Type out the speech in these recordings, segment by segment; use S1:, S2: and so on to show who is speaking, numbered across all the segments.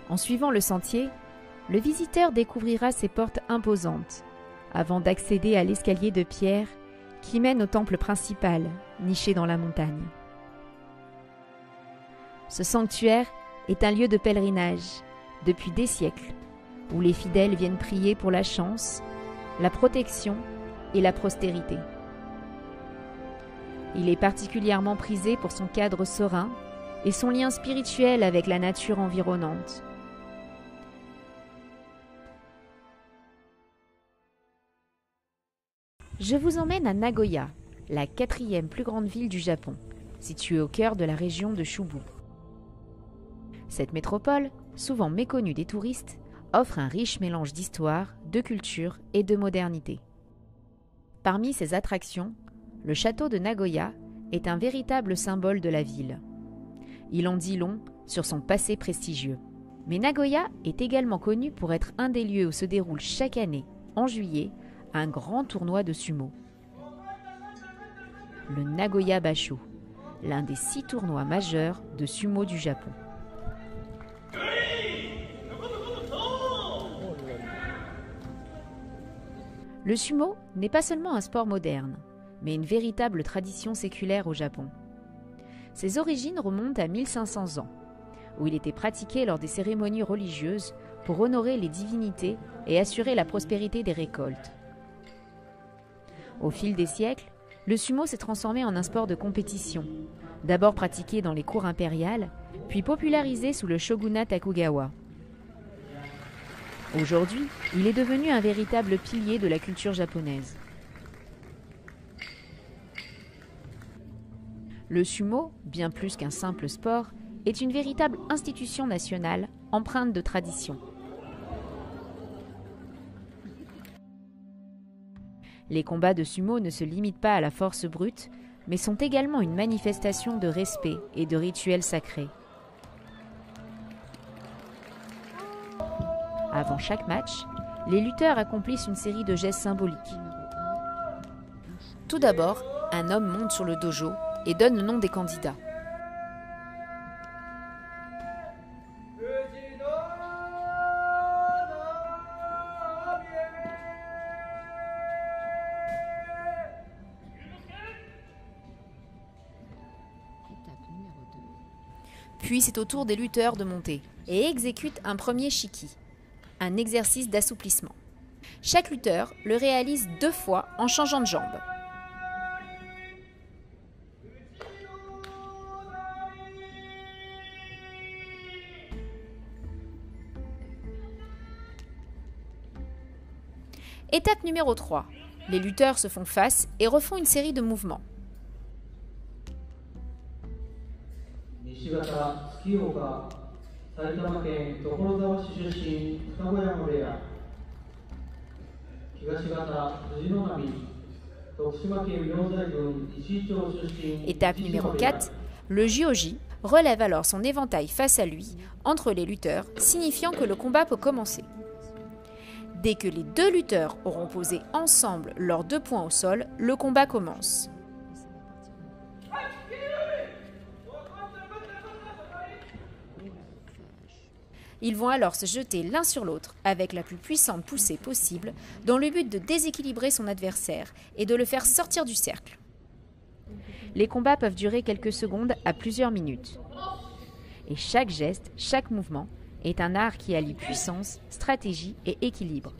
S1: En suivant le sentier, le visiteur découvrira ses portes imposantes, avant d'accéder à l'escalier de pierre qui mène au temple principal, niché dans la montagne. Ce sanctuaire est un lieu de pèlerinage, depuis des siècles, où les fidèles viennent prier pour la chance, la protection et la prospérité. Il est particulièrement prisé pour son cadre serein et son lien spirituel avec la nature environnante. Je vous emmène à Nagoya, la 4e plus grande ville du Japon, située au cœur de la région de Chubu. Cette métropole, souvent méconnue des touristes, offre un riche mélange d'histoire, de culture et de modernité. Parmi ses attractions, le château de Nagoya est un véritable symbole de la ville. Il en dit long sur son passé prestigieux. Mais Nagoya est également connu pour être un des lieux où se déroule chaque année, en juillet, un grand tournoi de sumo. Le Nagoya Basho, l'un des 6 tournois majeurs de sumo du Japon. Le sumo n'est pas seulement un sport moderne, mais une véritable tradition séculaire au Japon. Ses origines remontent à 1500 ans, où il était pratiqué lors des cérémonies religieuses pour honorer les divinités et assurer la prospérité des récoltes. Au fil des siècles, le sumo s'est transformé en un sport de compétition, d'abord pratiqué dans les cours impériales, puis popularisé sous le shogunat Tokugawa. Aujourd'hui, il est devenu un véritable pilier de la culture japonaise. Le sumo, bien plus qu'un simple sport, est une véritable institution nationale empreinte de tradition. Les combats de sumo ne se limitent pas à la force brute, mais sont également une manifestation de respect et de rituels sacrés. Avant chaque match, les lutteurs accomplissent une série de gestes symboliques. Tout d'abord, un homme monte sur le dojo et donne le nom des candidats. Puis c'est au tour des lutteurs de monter et exécutent un premier shiki, un exercice d'assouplissement. Chaque lutteur le réalise 2 fois en changeant de jambe. Étape numéro 3. Les lutteurs se font face et refont une série de mouvements. Étape numéro 4. Le Jyoji relève alors son éventail face à lui, entre les lutteurs, signifiant que le combat peut commencer. Dès que les 2 lutteurs auront posé ensemble leurs 2 poings au sol, le combat commence. Ils vont alors se jeter l'un sur l'autre avec la plus puissante poussée possible dans le but de déséquilibrer son adversaire et de le faire sortir du cercle. Les combats peuvent durer quelques secondes à plusieurs minutes. Et chaque geste, chaque mouvement est un art qui allie puissance, stratégie et équilibre.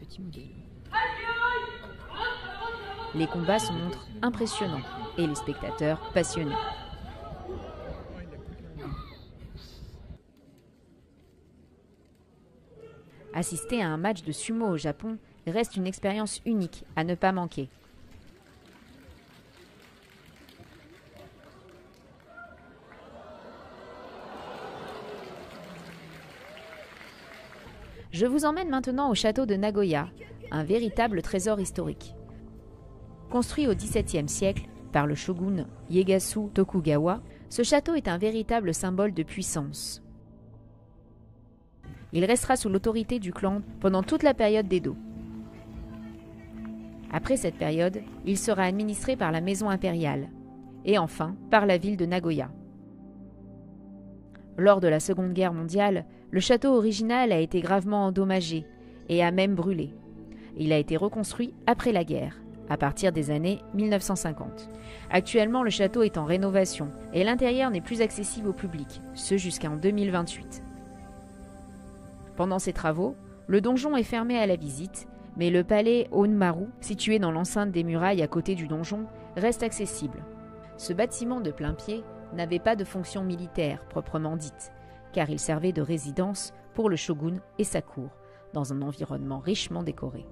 S1: Les combats se montrent impressionnants et les spectateurs passionnés. Assister à un match de sumo au Japon reste une expérience unique à ne pas manquer. Je vous emmène maintenant au château de Nagoya, un véritable trésor historique. Construit au XVIIe siècle par le shogun Ieyasu Tokugawa, ce château est un véritable symbole de puissance. Il restera sous l'autorité du clan pendant toute la période d'Edo. Après cette période, il sera administré par la maison impériale et enfin par la ville de Nagoya. Lors de la Seconde Guerre mondiale, le château original a été gravement endommagé et a même brûlé. Il a été reconstruit après la guerre, à partir des années 1950. Actuellement, le château est en rénovation et l'intérieur n'est plus accessible au public, ce jusqu'en 2028. Pendant ces travaux, le donjon est fermé à la visite, mais le palais Onmaru, situé dans l'enceinte des murailles à côté du donjon, reste accessible. Ce bâtiment de plain-pied n'avait pas de fonction militaire proprement dite, car il servait de résidence pour le shogun et sa cour, dans un environnement richement décoré.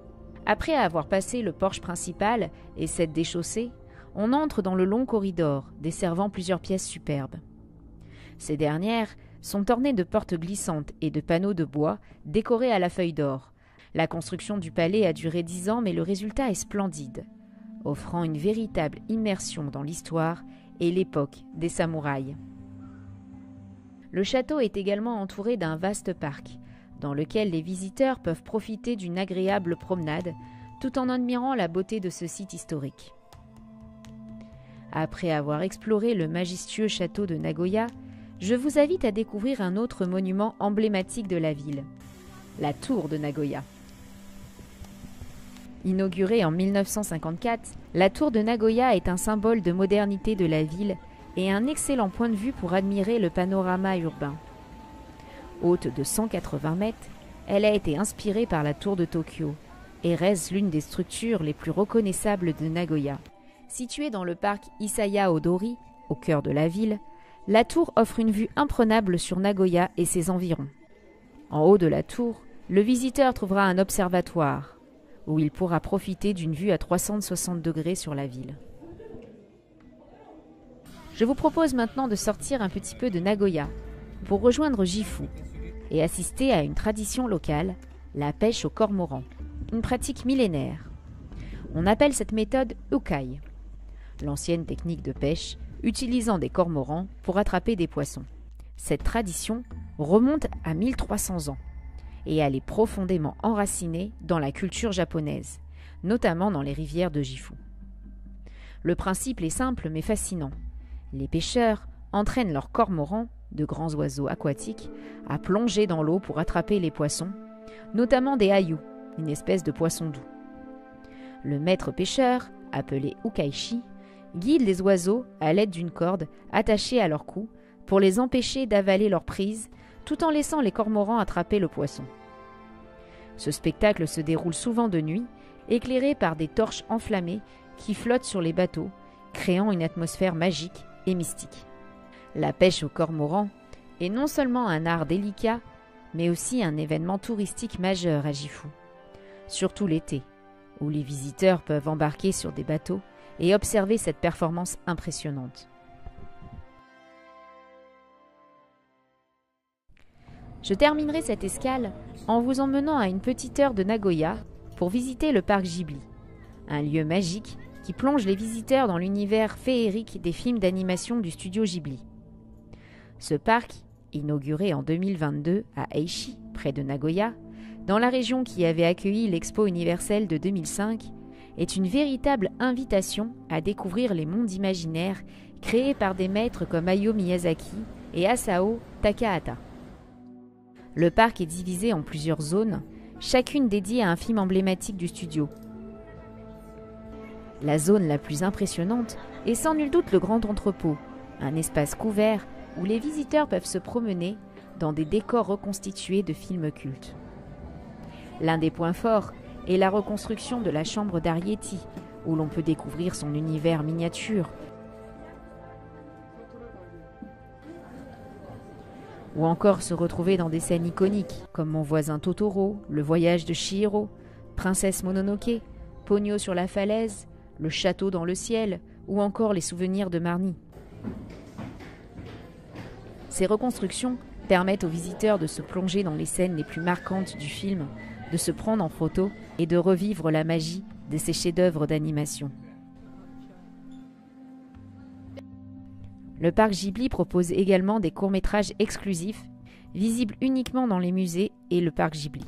S1: Après avoir passé le porche principal et cette déchaussée, on entre dans le long corridor desservant plusieurs pièces superbes. Ces dernières sont ornées de portes glissantes et de panneaux de bois décorés à la feuille d'or. La construction du palais a duré 10 ans, mais le résultat est splendide, offrant une véritable immersion dans l'histoire et l'époque des samouraïs. Le château est également entouré d'un vaste parc, dans lequel les visiteurs peuvent profiter d'une agréable promenade, tout en admirant la beauté de ce site historique. Après avoir exploré le majestueux château de Nagoya, je vous invite à découvrir un autre monument emblématique de la ville, la tour de Nagoya. Inaugurée en 1954, la tour de Nagoya est un symbole de modernité de la ville et un excellent point de vue pour admirer le panorama urbain. Haute de 180 mètres, elle a été inspirée par la tour de Tokyo et reste l'une des structures les plus reconnaissables de Nagoya. Située dans le parc Isaya Odori, au cœur de la ville, la tour offre une vue imprenable sur Nagoya et ses environs. En haut de la tour, le visiteur trouvera un observatoire, où il pourra profiter d'une vue à 360 degrés sur la ville. Je vous propose maintenant de sortir un petit peu de Nagoya pour rejoindre Gifu et assister à une tradition locale, la pêche au cormoran, une pratique millénaire. On appelle cette méthode ukai, l'ancienne technique de pêche utilisant des cormorans pour attraper des poissons. Cette tradition remonte à 1300 ans et elle est profondément enracinée dans la culture japonaise, notamment dans les rivières de Gifu. Le principe est simple mais fascinant. Les pêcheurs entraînent leurs cormorans, de grands oiseaux aquatiques, à plonger dans l'eau pour attraper les poissons, notamment des ayu, une espèce de poisson doux. Le maître pêcheur, appelé ukaishi, guide les oiseaux à l'aide d'une corde attachée à leur cou pour les empêcher d'avaler leur prise, tout en laissant les cormorans attraper le poisson. Ce spectacle se déroule souvent de nuit, éclairé par des torches enflammées qui flottent sur les bateaux, créant une atmosphère magique et mystique. La pêche au cormoran est non seulement un art délicat, mais aussi un événement touristique majeur à Gifu, surtout l'été, où les visiteurs peuvent embarquer sur des bateaux et observer cette performance impressionnante. Je terminerai cette escale en vous emmenant à une petite heure de Nagoya pour visiter le parc Ghibli, un lieu magique qui plonge les visiteurs dans l'univers féerique des films d'animation du studio Ghibli. Ce parc, inauguré en 2022 à Aichi, près de Nagoya, dans la région qui avait accueilli l'Expo universelle de 2005, est une véritable invitation à découvrir les mondes imaginaires créés par des maîtres comme Hayao Miyazaki et Asao Takahata. Le parc est divisé en plusieurs zones, chacune dédiée à un film emblématique du studio. La zone la plus impressionnante est sans nul doute le Grand Entrepôt, un espace couvert où les visiteurs peuvent se promener dans des décors reconstitués de films cultes. L'un des points forts est la reconstruction de la chambre d'Arietti, où l'on peut découvrir son univers miniature, ou encore se retrouver dans des scènes iconiques comme Mon voisin Totoro, Le voyage de Chihiro, Princesse Mononoke, Pogno sur la falaise, Le château dans le ciel, ou encore Les souvenirs de Marnie. Ces reconstructions permettent aux visiteurs de se plonger dans les scènes les plus marquantes du film, de se prendre en photo et de revivre la magie de ces chefs-d'œuvre d'animation. Le parc Ghibli propose également des courts-métrages exclusifs, visibles uniquement dans les musées et le parc Ghibli.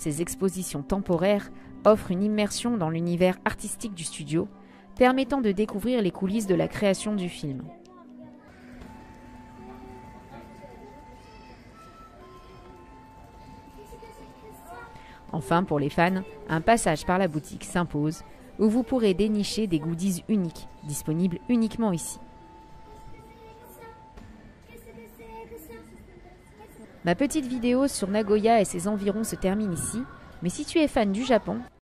S1: Ces expositions temporaires offrent une immersion dans l'univers artistique du studio, permettant de découvrir les coulisses de la création du film. Enfin, pour les fans, un passage par la boutique s'impose, où vous pourrez dénicher des goodies uniques, disponibles uniquement ici. Ma petite vidéo sur Nagoya et ses environs se termine ici, mais si tu es fan du Japon,